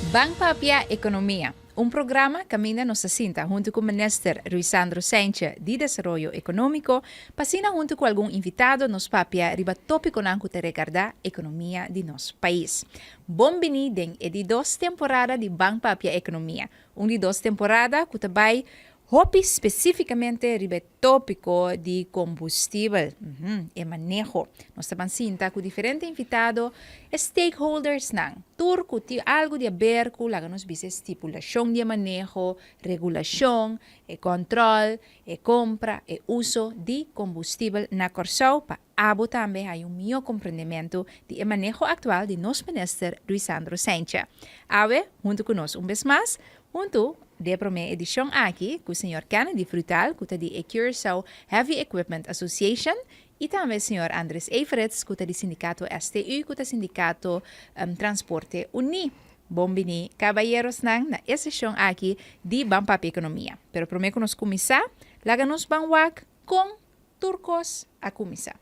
Bangpapia Economia, un programa camina nossa cinta junto com o ministro Ruisandro Sencha de Desarrollo Econômico, passina junto com algum invitado nos papia riba tópico nanco te recordar economia de nosso país. Bom-vindo em 2 temporada de Bangpapia Economia, de 2 temporada que também hopi especificamente ribe tópico de combustível e manejo. Nós estamos cinta com diferentes invitados, stakeholders nang. Turco ti algo de ver com lá nos bice estipulação de manejo, regulação, e controle, e compra, e uso de combustível na Corsau para abo também há melhor compreendimento de manejo atual de nosso ministro Ruisandro Sencha. Ave, junto conosco vez mais, junto de primeira edição aqui, com o Sr. Kennedy Frutal, que é de Curaçao Heavy Equipment Association, e também o Sr. Andres Everett, que é do Sindicato STU, que é do Sindicato Transporte Uni. Bom-vindo, caballeros, na sessão aqui de Bangpapia Economia. Pero primeiro que nós começar, láganos bangwak com turcos a começar.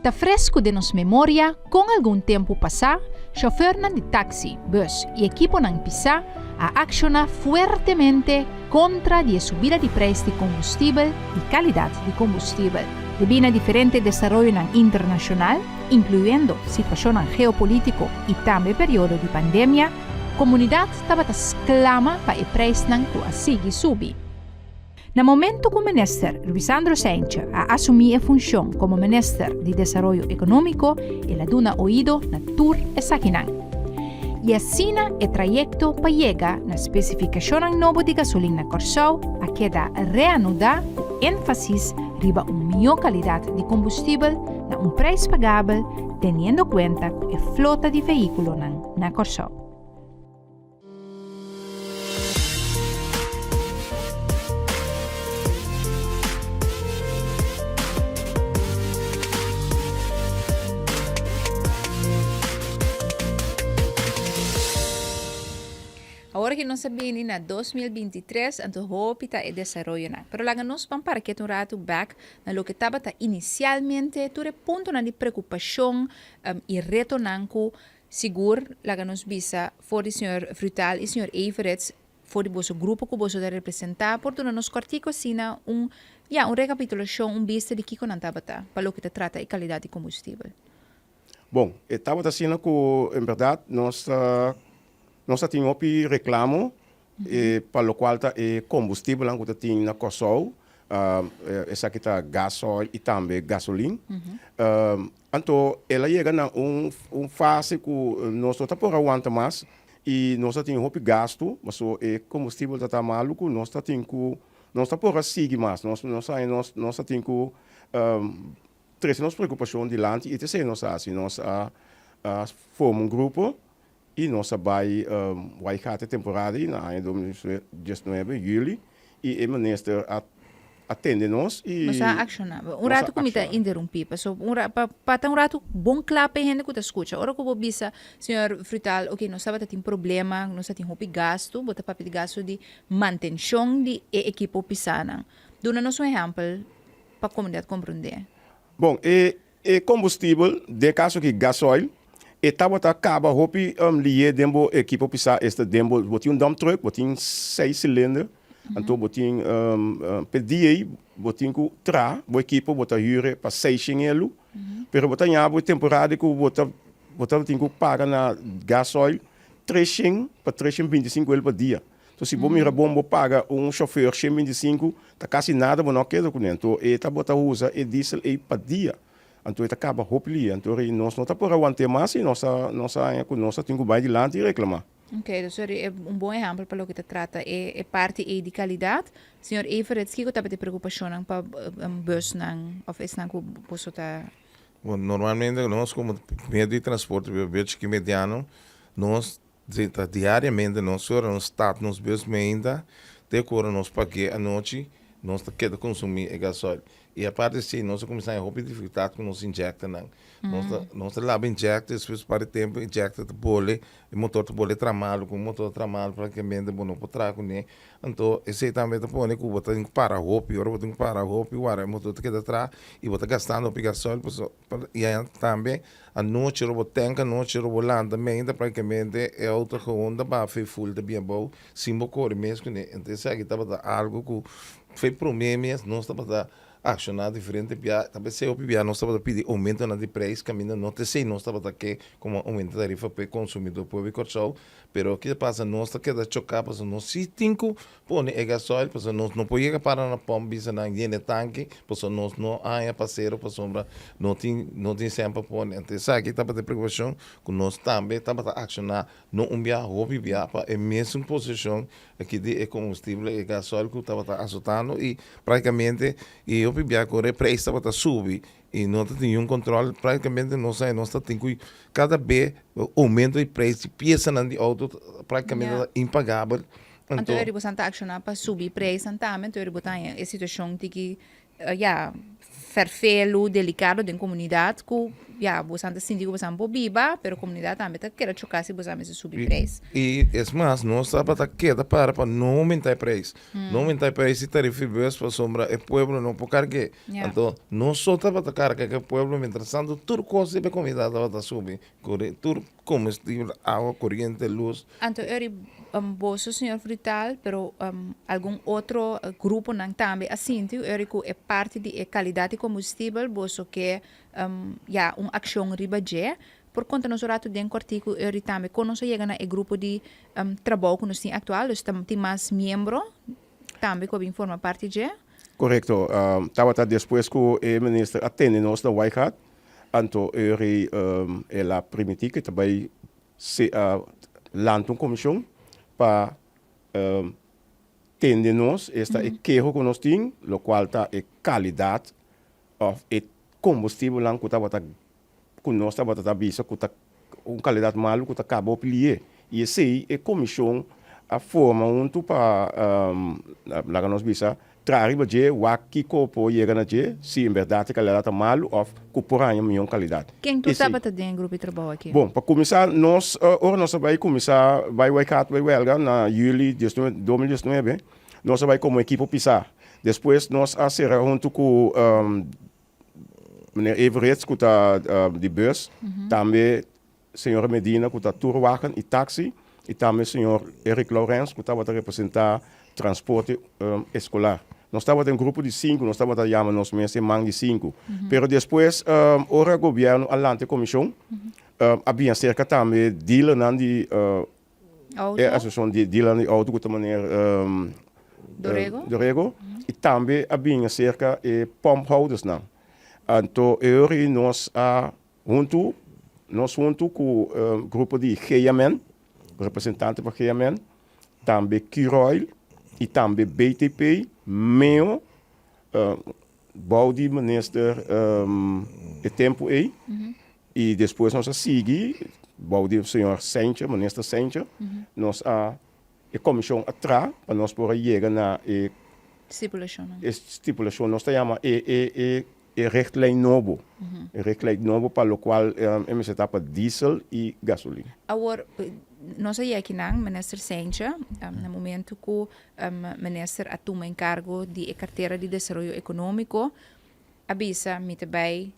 Tá fresco de nos memória, com algum tempo passar, chofer de táxi, bus e equipo não pisar a accionar fuertemente contra a subida de preço de combustível e qualidade de combustível. Devido a diferente desenvolvimento internacional, incluindo situação geopolítico e também período de pandemia, a comunidade estava exclama para o preço não seguir subir. No momento que o ministro Ruisandro Sencha a assumir a função como ministro de Desarrollo Econômico, ele dá ouído na tour e saquinan. E assina o trajeto para chegar na especificação nova de gasolina Corsau, a que dá reanudar o ênfase riba uma melhor qualidade de combustível na preço pagável, tendo conta com a flota de veículos na Corsau. Agora que nós sabemos na 2023, então hope está e desenvolver na. Pero lá nós vamos para que um rato back na lo que estava inicialmente, tudo ponto na de preocupação e retornanco seguro lá nós bisa for o senhor Frutal e o senhor Everett for o vosso grupo que você deve representar, por tudo nos corticos sina recapitulação, vista de que não estava para lo que trata a qualidade de combustível. Bom, estava assim que, em verdade, nós temos reclamo para o qual é combustível que tem na Corsau, essa aqui está gasóleo e também gasolina. Então, ela chega na fase que nós estamos por aguentar mais e nós temos gasto, mas o combustível está maluco, nós estamos por seguir mais, nós temos que trazer nossa preocupação de lá e terceiro nós formamos grupo. E nós vai cada temporada no ano 2019, julho, e o ministro atende nós. Mas accionava. Rato que me está interrompindo, para um rato bom claro para a gente que está escutando. Ora que eu vou senhor Frutal, ok, nós sabemos que tem problema, nós temos gasto, bota papel de gasto de manutenção de equipo pisana. Dona-nos exemplo para a comunidade compreender. Bom, combustível, de caso que gasóleo, estava acaba hopi lié dembo equipo pisa este dembo botin dump truck botin 6 cilindros então botin pedia botin ku tra bo equipo bota huur para 6 chinelo pero bota bo temporada que bota tin ku paga na gasóleo 3 para 325 el por dia. Então se mira bombo paga chofer 25 tá quase nada bo não queda com então eta bota usa diesel para dia. Então, ele acaba rompendo. Então, nós não estamos por aguentar mais e nós temos que ir adiante e reclamar. Ok, então é bom exemplo para o que se trata. É parte de qualidade. Senhor Everett, o que você tem preocupação para bus ou é que você está... Bom, normalmente, nós como meio de transporte mediano, nós diariamente, nós estamos nos bus ainda, decoramos nos paguei à noite, nós queremos consumir gasóleo. E a parte assim, nós começamos a ter dificuldade com nós injecta não. Nós lá injecta, depois para tempo injecta o bole, o motor do bole tramalo, com o motor tramalo praticamente bom para trago né. Então, esse também tá pone que botar em para roupa, agora botar em para roupa, o ar motor que atrás e botar gastando o gasóleo, e aí também a noite o tanque, a noite o volante também praticamente é outra onda para fazer full de bem bom, sim corre mesmo né. Então, isso aqui tava algo que foi problemas, nós tava accionar diferente pia talvez se o pia não estava a pedir aumento na de preço caminho não te sei não estava aqui como aumento da tarifa para o consumidor público cortado pero o que passa nós está que da chocar para nós se tinco põe é gasóleo para nós não pode para na pompa bisa na enche tanque para nós não há parceiro para sombra não tem sempre põe então sabe aqui estava de preocupação com nós também estava a accionar não bia hobby bia para é mesmo posição aqui de combustível e gasóleo que estava assustando e praticamente e eu bia correr preço estava a subir e não tinha um controle praticamente não sei nós tem que cada vez aumento de preço peça de auto praticamente impagável então eu ribo santa action para subir preço também eu ribo tem a situação de que ferfelo delicado da comunidade que você síndico você não biba pero a comunidade também tá querendo chocar se você mesmo subir preço e é mais nós estava tá queda para não aumentar preço não aumentar preço e tarifa bus para sombra é pueblo não pode carregar então nós só estava a carregar que o pueblo mientras tanto tudo coisa de comida estava a subir tudo comestível água corrente luz então eu bolso senhor Frutal pero algum outro grupo não também assim eu é parte de qualidade de combustível bolso que ação ribaje por conta nós rato de cortico eu também quando nós chegamos no grupo de trabalho que nós temos atual nós temos mais membro também que forma parte de correto estava depois que o ministro atende nós da White então ela permitiu que também se lança uma comissão para atender nós esta queixa que nós temos, o qual está a qualidade e combustível lá que nós estava a visa que está uma qualidade mal que está acabou de e esse é a comissão a forma onde para lá que nós visa trazer para je o que copo chega na je se em verdade a qualidade está mal ou que por aí melhor qualidade quem tu estava dentro grupo de trabalho aqui bom para começar nós vai começar vai huelga na julho de 2019 nós vai como equipe pisar depois nós a ser junto com meneer Everett que está de bus também senhor Medina que está tourwagen e táxi e também senhor Eric Lawrence que estava a representar transporte escolar. Nós estávamos em um grupo de 5, nós estávamos a chamar nos meses de 5. Pero depois, o governo, alante comissão, havia cerca também dealer de a associação de dealer de auto de maneira Dorego. E também havia cerca de pump holders não. Então, nós junto com o grupo de GMN, representante para GMN, também Kiroil, e também BTP, meu, Baudi, minister, de tempo aí, e depois nós seguimos, Baudi, o senhor Sencha, minister Sencha, nós a comissão atrás, para nós poder chegar na estipulação, nós chamamos richtlijn novo, richtlijn novo para o qual é etapa diesel e gasolina. Agora, nós aí aqui não, minister Sencha, no momento que o minister assuma encargo de carteira de desenvolvimento econômico, avisa muito bem,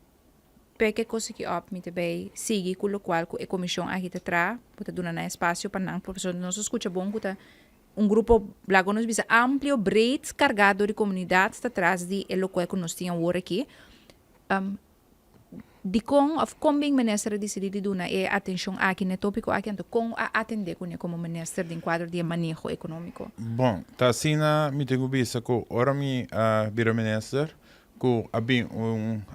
porque coisa que muito bem, sigue com o qual a comissão aqui atrás, para dar espaço para não, professor, nós escuta bom que grupo lá nos visa amplo, breed, cargado de comunidade está atrás de o qual que nós tínhamos agora aqui. De como bem ministro decidiu dar atenção aqui no tópico aqui, então como atender como ministro de quadro de manejo econômico. Bom, tá assim na me tenho visto que ora me vira ministro que havia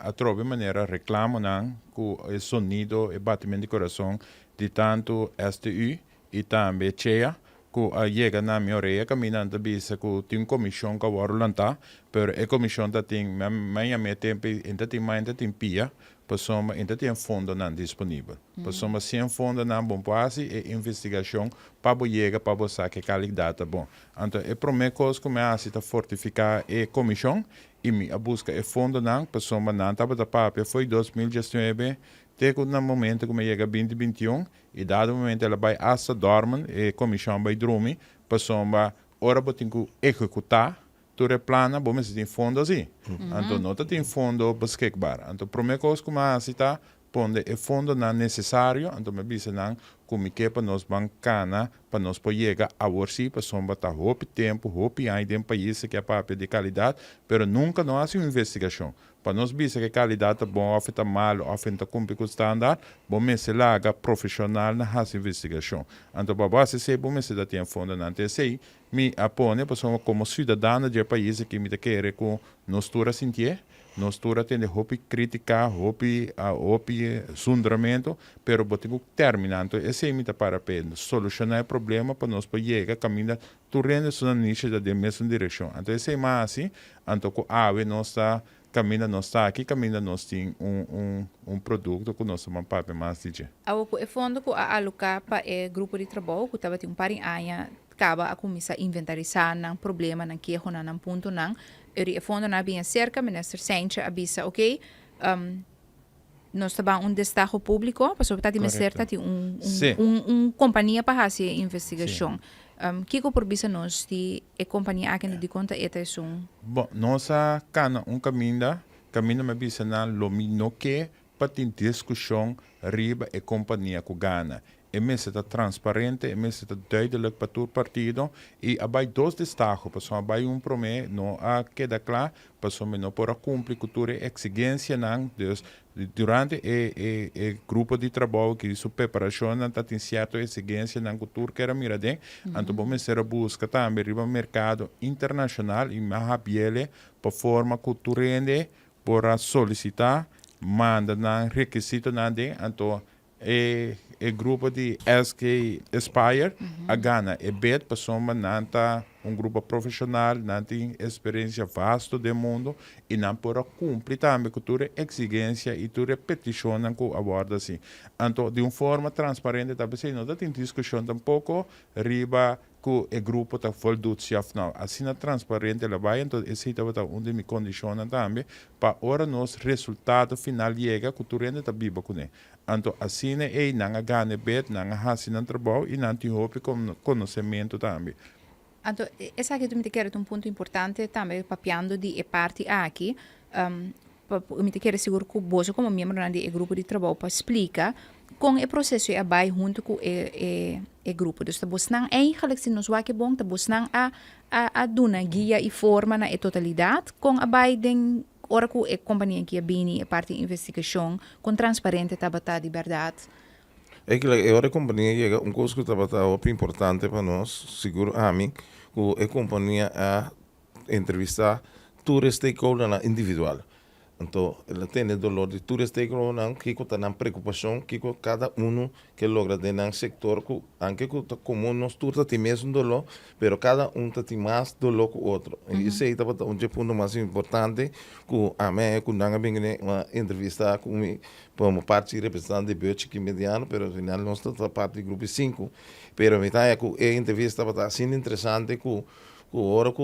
a troca maneira reclamo não que o sonido e batimento de coração de tanto STU e também CHEA que chega na minha orelha caminhando bisa que tem comissão que agora lança pero a comissão tá tem meia tempo ainda tem mais ainda tem pia pessoa ainda tem fundo não disponível. Pessoa sem fundo não bom quase e investigação para chegar para você que qualidade bom. Então, é primeira coisa que me hace fortificar a comissão e me busca o fundo não, pessoa não estava da papel foi 2019. Até no momento que chega 2021 e dado momento ela vai assa dormen e comissão vai dormir, pessoa ora tem que executar todo o plano, bom, mas tem fundo assim. Então, não tem fundo beschikbaar. Então, a primeira coisa que eu cita, ponde o fundo não necessário, então, me diz não, como que para nós bancana, para nós poder chegar a você, para sombra tá roupa tempo, roupa aí dentro do país que é papel de qualidade, pero nunca não há uma investigação. Para nós dizer que a qualidade é boa, ou está mal, ou está cumpre com o standard, bom, mas se laga profissional na investigação. Então, para você ser bom, mas se dá tempo fundo não ter sei, me apone, pessoa como cidadã do país que me quer com nós todos sentir, nós todos temos roupa criticar, roupa sundramento, pero botigo terminando, esse é me para solucionar o problema para nós poder chegar caminhar torrendo sua niche da mesma direção. Então, esse é mais assim, então, com a ave nossa caminha nós está aqui, caminha nós tem produto que nós vamos para mais dizer. O fundo que a alocar para o grupo de trabalho que estava tem par em aia acaba a começar a inventarizar não problema não que não ponto não o fundo não bem cerca minister Sanchez avisa ok nós estamos destaque público para sobre tá certa tem companhia para fazer investigação que por bisa nós de a companhia aqui de conta é isso bom nossa cana caminho me bisa na lomino que para ter discussão riba e companhia que gana. É mesmo transparente, é mesmo duidelijk para todo partido e há dois destaques, pessoal, há promê, não há queda claro, pessoal, não pode cumprir cultura exigência não, durante o grupo de trabalho que isso preparação não tem certa exigência na cultura que era mirade, então vamos ser busca também riba mercado internacional e mais abiele para forma cultura para solicitar manda na requisito na de então o grupo de SK Aspire a Ghana é bem pessoa nanta grupo profissional não tem experiência vasta do mundo e não pode cumprir também com toda exigência e toda petição que aborda assim então de uma forma transparente também não tem discussão tampouco riba que o grupo está voltando não assim na transparente ela vai então esse está onde me condiciona também para ora nosso resultado final chega que tu rende está viva com ele então assim é não ganha bem não há não trabalho e não tem roupa com conhecimento também. Então, essa que tu me quer um ponto importante também papiando de parte aqui me quer seguro que você como membro do grupo de trabalho para explicar com o processo é vai junto com o grupo. Então, você não eigenlijk se nos vai que bom, você não a duna guia e forma na totalidade com a vai den ora que a companhia que é bem a parte de investigação com transparente tabata de verdade. É que a companhia chega coisa que estava importante para nós, seguro a mim, que a companhia a entrevistar todos os stakeholders individual. Então, ela tem o dolor de todos os stakeholders que tem uma preocupação que cada que logra dentro do sector, aunque como nós todos temos mesmo dolor, mas cada tem mais dolor que o outro. E isso é um ponto mais importante que a mim, quando eu venho uma entrevista com uma parte representante de Biotic mediano, mas afinal nós estamos parte do grupo 5. Mas a mitad a entrevista está assim interessante que ora que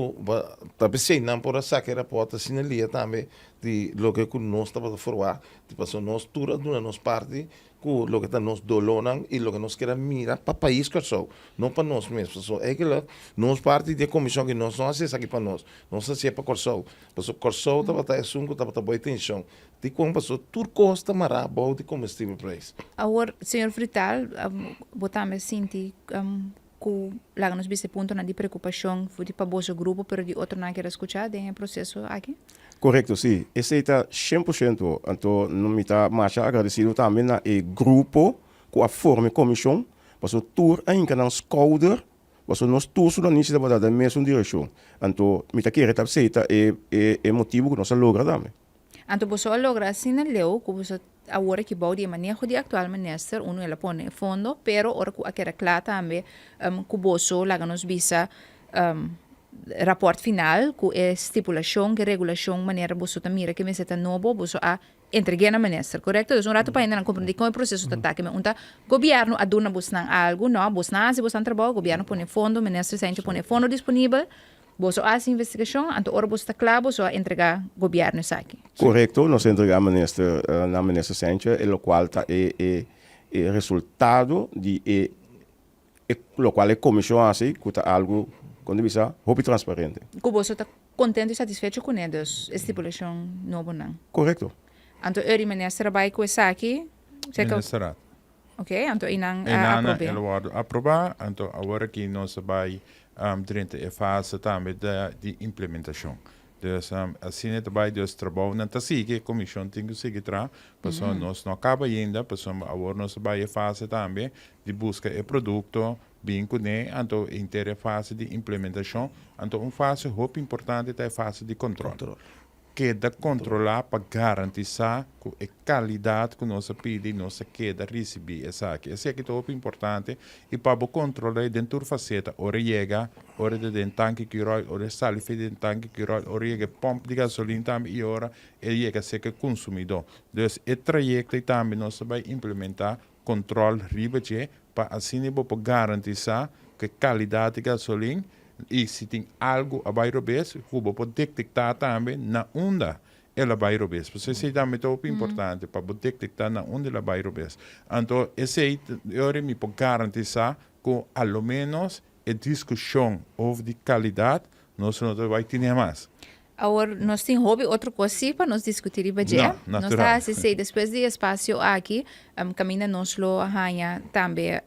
talvez sei não por essa que era porta sinalia também de lo que nós estava formar tipo nós tudo na nossa parte que lo que nos dolonan e lo que nós queremos mirar para o país que só não para nós mesmos é que nós parte da comissão que nós não fazemos aqui para nós fazemos para Corsol porque Corsol estava assunto estava boa atenção de como passou tudo custa mara bom de combustível preço agora senhor Frital botamos senti que lá nos viste ponto de preocupação foi para o grupo, mas de outro não quer escutar o processo aqui? Correto, sim. Esse está 100%. Então, não me está mais agradecido também ao grupo que a forma comissão, porque tour ainda não escolher, porque nós todos não necessitamos da mesma direção. Então, me está querendo aceita é motivo que nós logra também. Então, você logra assim na leu, que você agora que bom de manejo de atual minister ela põe fundo, pero ora que aquela clara também que você lá nos visa rapport final, que é estipulação, que regulação, maneira você mira que me está novo, você a entreguei na ministra, correto? Dus rato pa ainda não compreender como é o processo de ataque, mas governo aduna buscar algo, não, buscar se buscar trabalho, governo põe fundo, ministra sente põe fundo disponível, você faz investigação, então ora você está claro, você entregar governo isso aqui. Correto, nós entregamos na ministra Sánchez, o qual está resultado de lo qual é comissão assim, que está algo quando bisa, hope transparente. Que você está contente e satisfeito com eles, estipulação novo não. Correto. Então, o ministro vai com isso aqui, Ministerato. ok? Então, inang Inana aprove. ele vai aprovar, então agora que nós vai durante a fase também de implementação. Dus assim é também dus trabalho não tá sigue comissão tem que seguir tra, pessoa nós não acaba ainda, pessoa agora nós vai a fase também de busca e produto bem com né, então inteira fase de implementação, então fase muito importante é a fase de controle. Que da controlar para garantizar que a qualidade que nós pedimos, nós queda receber essa aqui. Esse aqui é muito importante e para controlar dentro da faceta, ora chega, ora de tanque que roi, ora saliva de tanque que roi, ora chega pompa de gasolina também e ora ele chega a ser consumidor. Então, o trajeto também nós vai implementar controle ribeche para assim para garantizar que a qualidade de gasolina e se tem algo abaixo desse, você pode detectar também na onda ela vai robes. Porque isso é também muito importante para detectar na onda ela vai robes. Então, esse eu me pode garantizar que, ao menos, a discussão de qualidade nós não vai ter mais. Agora, nós temos outra coisa para nós discutir hoje. Não, nós natural. está se depois de espaço aqui, caminha nós lo arranha também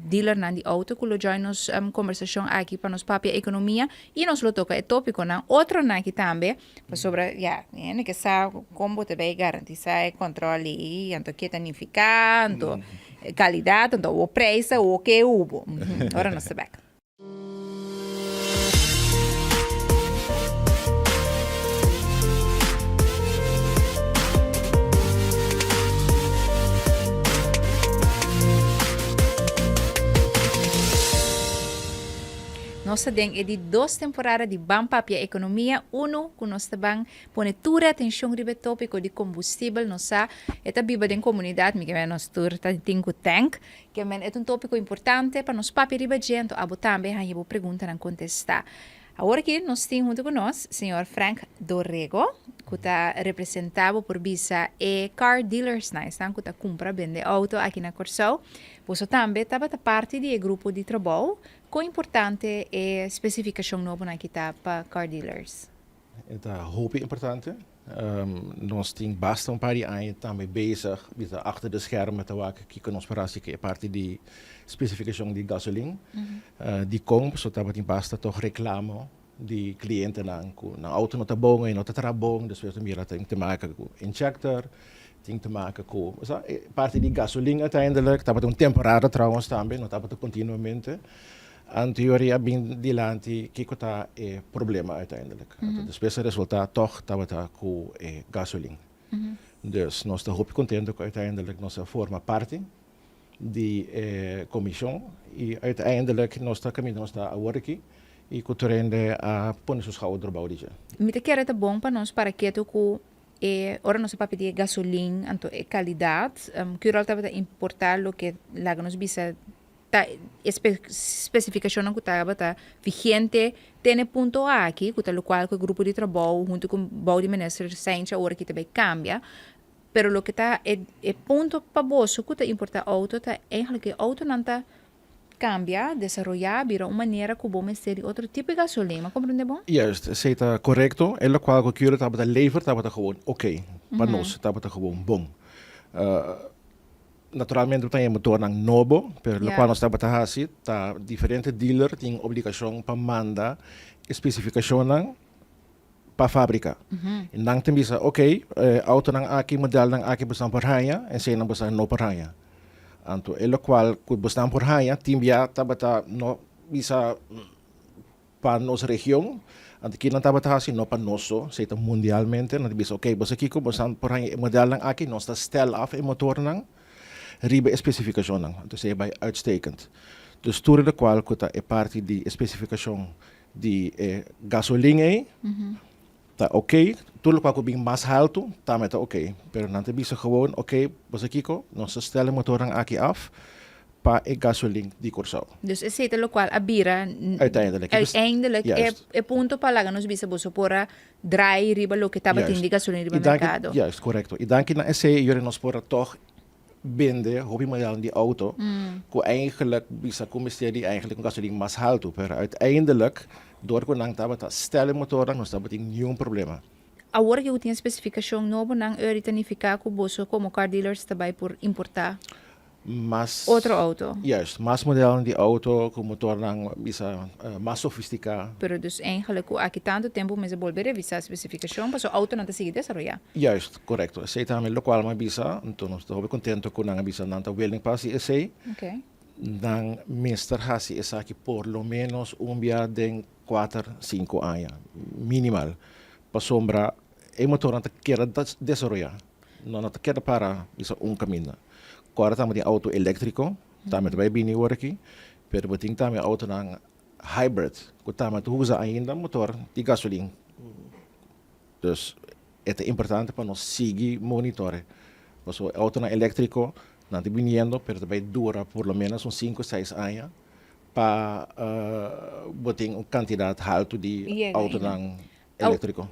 dealer na de auto, que lo join nos conversação aqui para nos papia economia e nós lo toca é tópico na outro na aqui também sobre que sabe como te vai garantizar controle e então que tanificar, então qualidade, então o preço, o que houve. Agora nós sabemos. Nós temos de 2 temporadas de Bam Papia Economia. Uno, que nós também põe toda a atenção sobre o tópico de combustível. Nós viva em comunidade, que nós temos tank, que é tópico importante para nós papia riba gente, abo também a pergunta não contestar. Agora aqui nós temos junto com nós o senhor Frank Dorrego, que está representado por Visa e Car Dealers, que está compra vende auto aqui na Corsão. Você também estava parte do grupo de trabalho. Quão importante é a especificação nova aqui para Car Dealers? É muito importante. Nós temos bastante paar anos também bezig, achter de schermen te werken, que nos parece que é parte de especificação de gasolina. Die komt, so tava tem basta toch reclame de cliënten na auto não tá bom e não tá bom, dus we tem te maken com injector, tem te maken com parte de gasolina uiteindelijk, tava temporada trouwens também, não tava continuamente. En teoria bem dilante que está é problema uiteindelijk. Dus beste resultaat toch dat we com gasolina. Dus nós estamos muito contentes que uiteindelijk nós forma parte de comissão e uiteindelijk nós está caminhando nós está a work e que torende a pôr seus schouder bouw die. Me te quer é bom para nós para que tu ora nós para pedir gasolina, então é qualidade, que o estava importar lo que lá nos bisa especificação que está vigente tem ponto aqui que o qual o grupo de trabalho junto com o bom de ministro sente agora que também cambia, pero lo que está é ponto para você que está importar auto tá é que auto não está cambia, desenvolver, vira uma maneira que vamos ter outro tipo de gasolina, compreende bom? Juist, ze está correcto. En lo qual que o estava levert, estava gewoon oké. Para nós, estava gewoon bom. Naturalmente tem motor ng novo, pero lo qual nós estava hasi, tá diferente dealer tem obrigação para mandar especificação ng pa fábrica. E nang bisa auto ng aki model ng aki basta parhaya, en say nang basta no parhaya. Anto lo qual ku basta parhaya, timbia tabata no bisa pa nos região. Anto kina tabata hasi no pa noso, say ta mundialmente, na bisa basta kiko basta parhaya model ng aki, nos ta stel af e motor ng ribe especificação não, então se vai uitstekend. Dus tudo de qual que é parte de especificação de gasolina Tá ok, tudo qual bem mais alto, também tá ok. Pero não te bisa gewoon, ok, você Kiko, nós stellen motor aqui af, para e gasoline die corso. Dus is het lo qual abira Uiteindelijk. uiteindelijk Juist. é ponto para lá nos bisa boso pora dry riba lo que tava Juist. tindi gasolina riba E dank- mercado. Juist, correcto. E dank je naar SC, jullie nos voor toch binden, hobby model die auto, ko eigenlijk bisa commissie die eigenlijk een gasoline mas halto, pero uiteindelijk door ko nang tabat stelle motor nos tabat nenhum problema. Agora que eu tinha especificação novo nang eritanificar com boso como car dealers também por importar Mas outro auto. juist, mas model die auto, ko motor nang bisa mas sofisticado. Pero dus eigenlijk aqui tanto tempo mas volver revisar a especificação para o auto não te seguir desarrollar. Juist, correcto. SC também lo qual ma bisa, então nós estamos contento com nang bisa nang ta willing passi SC. Okay. Dan Mr. Hassi is aqui por lo menos dia de 4, 5 anos, minimal. Para sombra, o motor não quer desarrollar. Não quer para isso caminho. Agora estamos de auto elétrico, estamos vai bem aqui, pero beting também auto nang hybrid, que estamos usa ainda motor de gasolina. Dus het is importante para nós seguir monitoren. Pues o auto nang elétrico não está viniendo, pero também dura por lo menos 5, 6 anos para botar uma quantidade alta de Llega auto ainda. nang elétrico.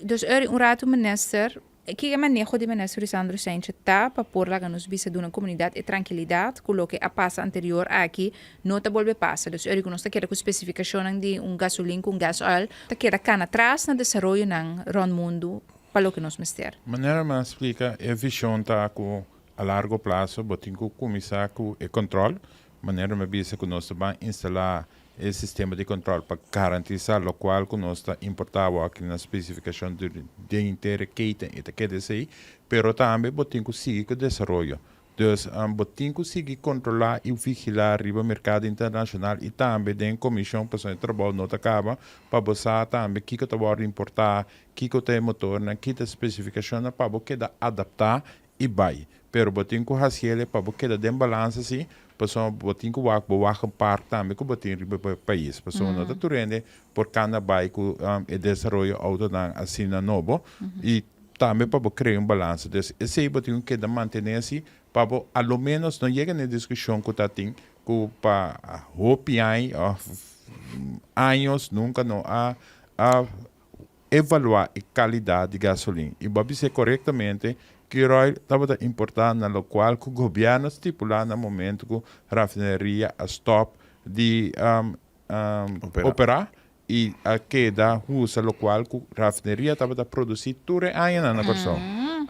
Dus rato minister, que manejo de minister Lisandro Sanchez tá para pôr lá nos bisa de uma comunidade e tranquilidade, coloque a passa anterior aqui, não tá volve passa. Dus que nós tá querendo com especificação de gasolina com gas oil, tá querendo cana atrás na desenvolvimento nang ron mundo para o que nós mister. Maneira mais explica é visão tá com a largo prazo, botin com começar com o controle, maneira mais bisa que nós vamos instalar o sistema de controle para garantizar o qual que nós está importado aqui na especificação de inteira queta e da QDCI, pero também botin com seguir com o desenvolvimento. Dus botin com seguir controlar e vigilar o mercado internacional e também tem comissão para o trabalho não acaba para você também que está a importar, que tem motor, que tem especificação para você adaptar e vai. Pero botin com raciele para você dar balança assim, pessoal botin com o parque também com botin no país. Pessoal não está turende por cada bairro e desenvolvimento auto assim na novo e também para criar balanço. Então, esse botin que da manter assim para ao menos não chega na discussão que tá tem que para hopiai anos nunca não a evaluar a qualidade de gasolina e para ser corretamente que estava importante na qual que o governo estipular no momento que a rafineria a stop de operar e a queda usa o qual que a rafineria estava a produzir tudo ainda na corção.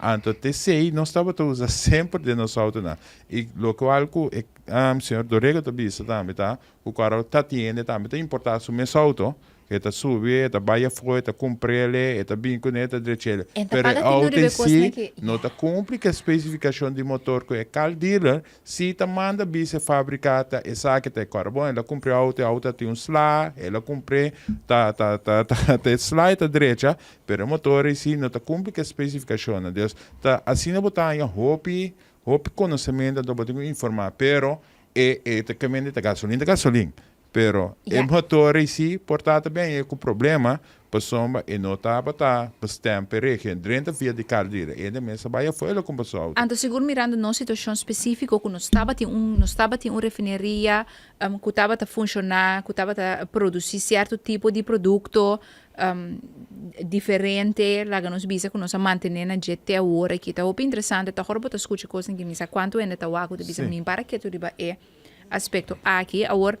Então, TCI não estava a usar sempre de nosso auto. E o qual que o senhor Dorega também está, o qual está tendo também está importar o meu auto, que está subir, está baia fora, está cumprir, está bem com ele, está direito. Mas o auto em si não está cumpre a especificação de motor que é cal dealer, se está manda bisa fabricada, e sabe que é carbono, ela cumpre o auto tem slide, ela cumpre, tá slide está direita, mas o motor em si não está cumpre a especificação. Então, tá assim não botar em hope conhecimento, não botar informar, pero é também da gasolina. Pero o motor em si, portanto, bem, é com problema, pessoa e não estava para stamper, que dentro via de carteira, e também se vai fora com pessoal. Então, seguro mirando numa situação específica, que nós estava em uma refineria, que estava a funcionar, que estava a produzir certo tipo de produto diferente, lá que nós bisa que nós manter na jet a hora, que está muito interessante, está horrível para escutar coisas que me sa quanto ainda está o que bisa me para que tu riba é aspecto aqui, agora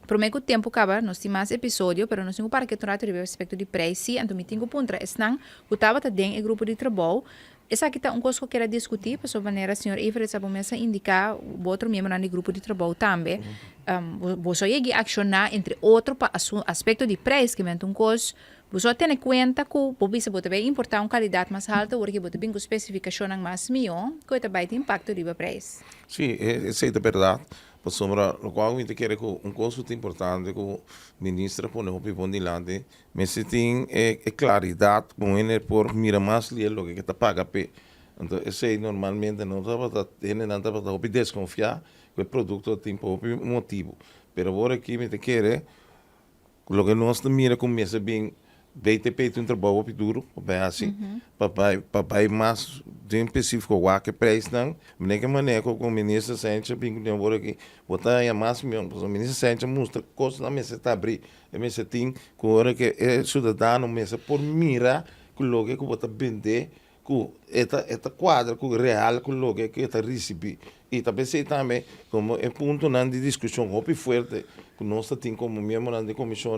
prometo que o tempo acaba, nós temos mais episódio, mas nós temos para que tu rato a respeito de preço, então me tenho ponto, estão, o estava dentro do grupo de trabalho, essa aqui está coisa que eu quero discutir, para sua maneira, senhor Everett, sabe, começa a indicar o outro membro do grupo de trabalho também, você chegue a acionar entre outro aspecto de preço, que é coisa, você tem em conta que o bisa também importar uma qualidade mais alta, porque você tem uma especificação mais melhor, que também tem impacto no preço. Sim, isso é verdade. Por sombra, o qual eu quero que coisa muito importante que o ministro põe o pivô de lado, mas se tem claridade com ele por mirar mais o que está paga pe. Então, isso aí normalmente não estava tendo nada para desconfiar que o produto tem por motivo. Pero agora aqui me quer o que nós mira começa bem BTP tem um trabalho duro, bem assim, papai mais de específico o que preço não, nem que maneira com o ministro Sánchez bem que agora aqui, botar aí mais mesmo, o ministro Sánchez mostra coisa na mesa está abrir, a mesa tem com hora que é cidadão mesa por mira com logo que botar vender com esta quadra com real com logo que está receber e também sei também como é ponto não de discussão muito forte que nós tem como membro da comissão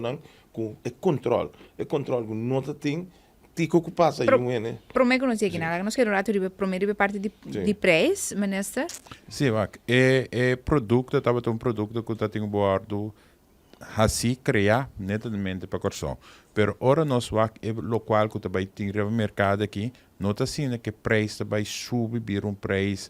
com é controle que nós tem que ocupar essa né Prometo não sei que nada, nós queremos rato prometo parte de preço, minister. Sim, é produto, estava um produto que está tendo bordo assim criar netamente para corção. Pero ora nós é local que vai ter no mercado aqui, não está assim que preço vai subir um preço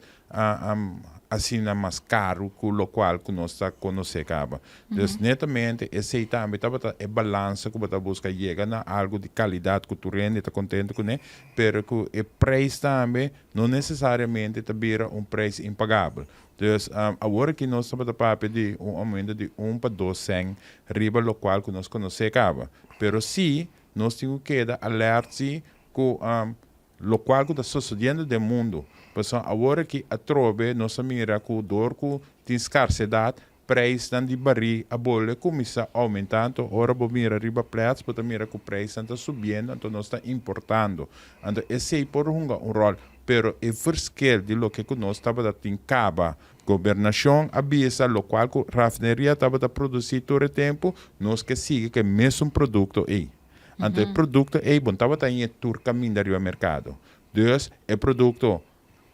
assim mais caro que o local que nós está conhecendo acaba. Então, netamente, esse também é balança que você busca chegar a algo de qualidade que tu rende, está contente com ele, pero que o preço também não necessariamente vira preço impagável. Então, agora que nós estamos a pedir aumento de 1 para 2 cents, riba local que nós conhecemos acaba. Pero sim, nós temos que dar alerta que local que está sucedendo no mundo. Porque agora que a trobe, nós mira que o dor que tem escassidade, preço de barril, a bolha começa aumentando, ora vou mirar riba platos, porque mira que o preço está subindo, então nós está importando. Então, esse é por um rol, pero o verschil de lo que nós estava em caba, governação avisa local que a raffineria estava a produzir todo o tempo, nós que siga que mesmo produto aí. Então, o produto aí, bom, estava em tur caminho do mercado. Então, o produto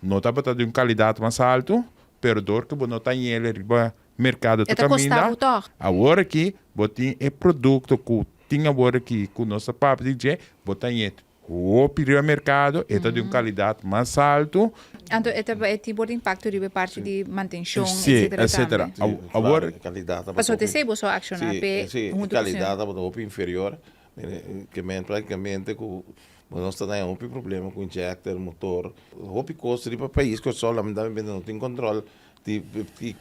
não estava de uma qualidade mais alta, pero dor que não está em ele riba mercado Eta custava toch? Agora aqui, botem o produto que tinha agora aqui, com nossa papo de DJ, botem o primeiro mercado, é de uma qualidade mais alta. Então, é tipo de impacto de parte de manutenção, Sim, etc. Agora, qualidade Mas você sei, você acciona a qualidade é um inferior, que praticamente nós temos um problema com o injector, motor. O custo para o país que só lamentavelmente não tem controle de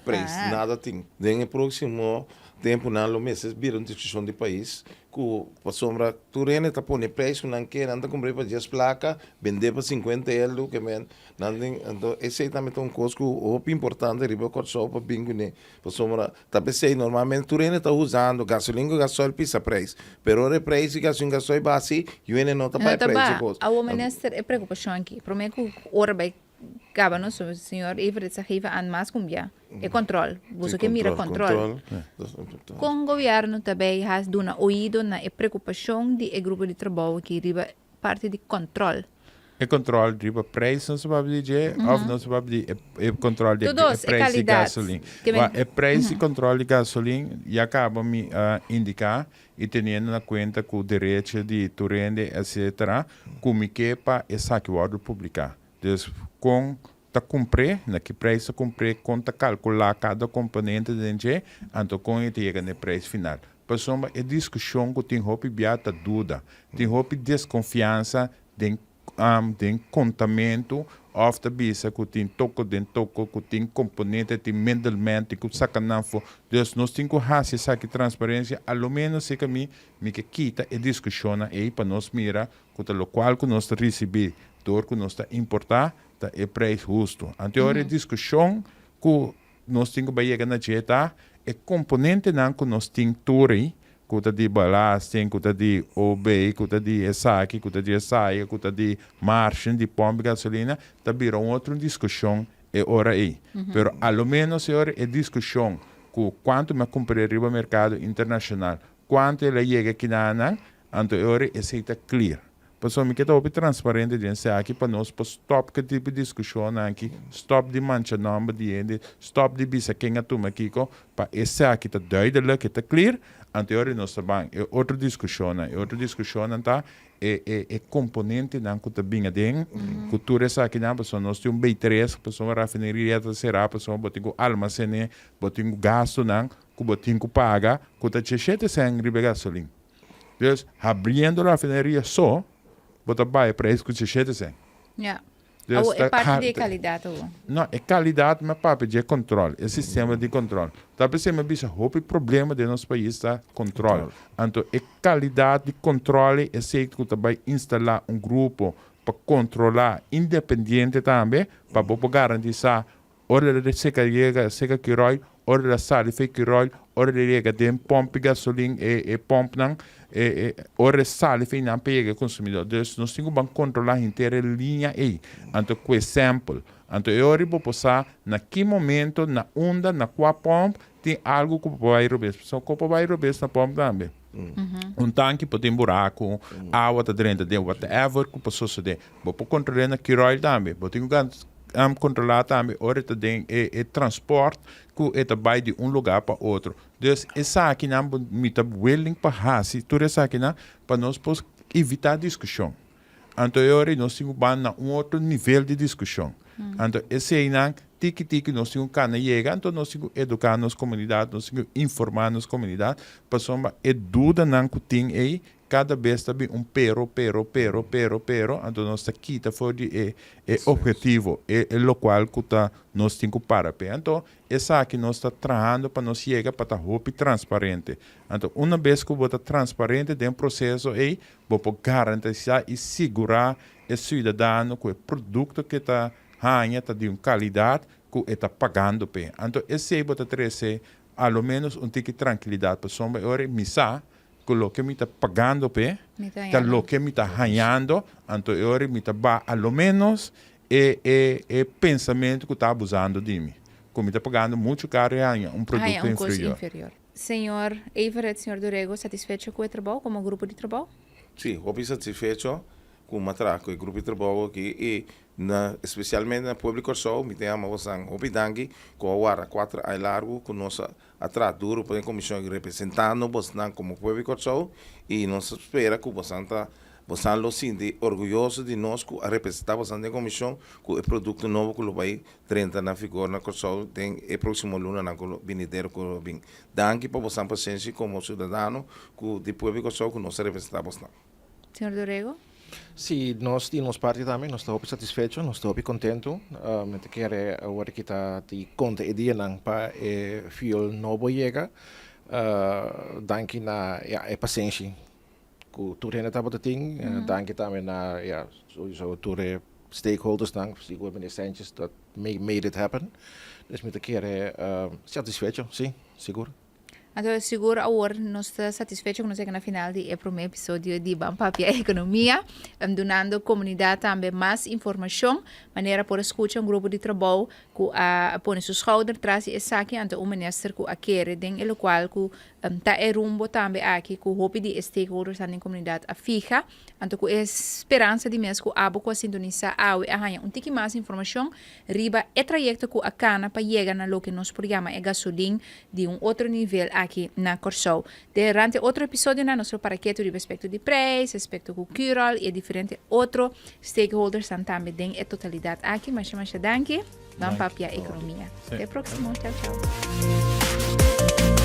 preço, nada tem. No próximo tempo, não meses, vira uma discussão de país que a sombra, tu rene está pondo preço, não quer, anda comprar para 10 placas, vender para 50 euros, que men, então esse também é um custo muito importante, riba corso para bingo né, para sombra, tá pensei normalmente tu rene está usando gasolina, gasol pisa preço, pero o preço de gasolina, gasol base, e o não está para preço. A o minister é preocupação aqui, prometo que ora vai acaba não o senhor Everett se riva an mais cumbia é controle você que mira controle com o governo também has dado ouído na preocupação de grupo de trabalho que riva parte de controle é controle de preço não se pode dizer ou não se pode dizer é controle de preço de gasolina é preço e controle de gasolina e acaba me indicar e tendo na conta que o direito de turende etc como que para essa que o ordem publicar. Então, com ta cumprir, na que preço cumprir, com ta calcular cada componente dentro, então com ele chega no preço final. Pessoal, é discussão que tem roupa biata dúvida, tem roupa desconfiança, tem contamento, ofta bisa que tem toco, que tem componente, tem mendelmente, que sacanafo. Deus, nós temos que fazer essa transparência, ao menos se que me que quita e discussiona aí para nós mirar, que o qual que nós recebemos, dor que nós está importar, é preço justo. Anterior discussão que nós temos que chegar na dieta é componente não que nós temos turi, que está de balastro, que está de OB, que está de ESAC, que está de ESAI, que está de margem de pompa de gasolina, está virando outra discussão é hora aí. Pero ao menos é discussão que quanto me comprei no mercado internacional, quanto ele chega aqui na ANA, anterior é aceita clear. Pessoal, me quero ouvir transparente de aqui para nós, para stop que tipo de discussão aqui, stop de mancha nome de ele, stop de bisa quem a turma aqui, para esse aqui está duidelijk, está clear, anterior nós também é outra discussão, tá? É componente não que está bem adem, cultura essa aqui não, pessoal, nós temos B3, pessoal, raffineria será, pessoal, botinho almacene, botinho gasto não, que botinho paga, que está chechete sem riba gasolina. Então, abrindo a raffineria só, bota baia para isso que você chega sem. Yeah. Ou é parte hard- de qualidade. Ou? Não, é qualidade, mas papo de controle, é sistema de controle. Tá pensando, mas o problema do nosso país é controle. Então, é qualidade de controle, é sei que vai instalar um grupo para controlar independente também, para garantir essa hora de seca que roi, hora da sal fe que roi, hora de rega de pompa gasolina e pompa não, hora sal fe não pega consumidor. Então, nós temos que controlar a inteira linha aí. Então, com exemplo, então eu vou passar naquele momento, na onda, na qual pompa, tem algo que vai resolver. Só que vai resolver na pompa também. Um tanque pode ter um buraco, água está dentro de whatever que possa suceder. Vou controlar na Kiroi também. Vou ter que controlar também hora tem transporte que vai de um lugar para outro. Então, essa aqui não me está willing para fazer tudo isso aqui para nós evitar discussão. Então, nós temos que outro nível de discussão. Então, esse aí não tiki nós temos que chegar, então nós temos que educar nossa comunidade, nós temos que informar nossa comunidade, para sombra dúvida não que tem aí, cada vez também pero, então nós está aqui, tá fora de objetivo, o qual que nós temos que parar. Então, essa aqui nós está trabalhando para nós chegar para estar transparente. Então, uma vez que você transparente dentro do processo aí, você garantir e segurar o cidadão que o produto que está está de uma qualidade que está pagando. Então, esse aí você trazer, ao menos, um tipo de tranquilidade para sombra. Agora, misa, que o que me está pagando, que o que me está ganhando, então, agora, me está, ao menos, pensamento que está abusando de mim. Que me está pagando muito caro e um produto inferior. Senhor Everett, senhor Dorego, satisfeito com o trabalho, como grupo de trabalho? Sim, eu satisfeito com o grupo de trabalho aqui e especialmente na público só, me tem uma voção opidangi com a 4 ai largo com nossa atrás duro para a comissão representando você como público só e nós espera que você lo sinta orgulhoso de nós que representar você na comissão com o produto novo que vai 30 na figura na corso tem o próximo luna na vindeiro com bem danke para você paciência como cidadão que de público só que nós representamos você. Senhor Dorego? Sim, nós temos parte também, nós estamos satisfeitos, nós estamos contentos. Nós queremos agora que está de conta e dia para o fio novo chega. Danke na a paciência que tu ainda está botando. Danke também na sowieso tu stakeholders dan, sigo beneficiantes that made it happen. Dus met de keren satisfecho, sim, seguro. Então, seguro agora nós estamos satisfeitos com na final do primeiro episódio de Bampapia Economia, donando à comunidade também mais informação, maneira por escutar grupo de trabalho que põe seus schouders atrás e aqui ante o ministro que quer den o qual que tá rumbo também aqui que o de stakeholders da comunidade a fija, ante com esperança de mês que abo com a sintonizar a arranha tique mais informação riba e trajeto que a cana para chegar na lo que nos programa é gasolina de outro nível aqui na Corsou. Durante outro episódio na nosso paraqueto de respeito de preço, respeito com cural e diferente outro stakeholders também den a totalidade aqui, mas danke. Bampapia Economia. Até o próximo. Tchau, tchau.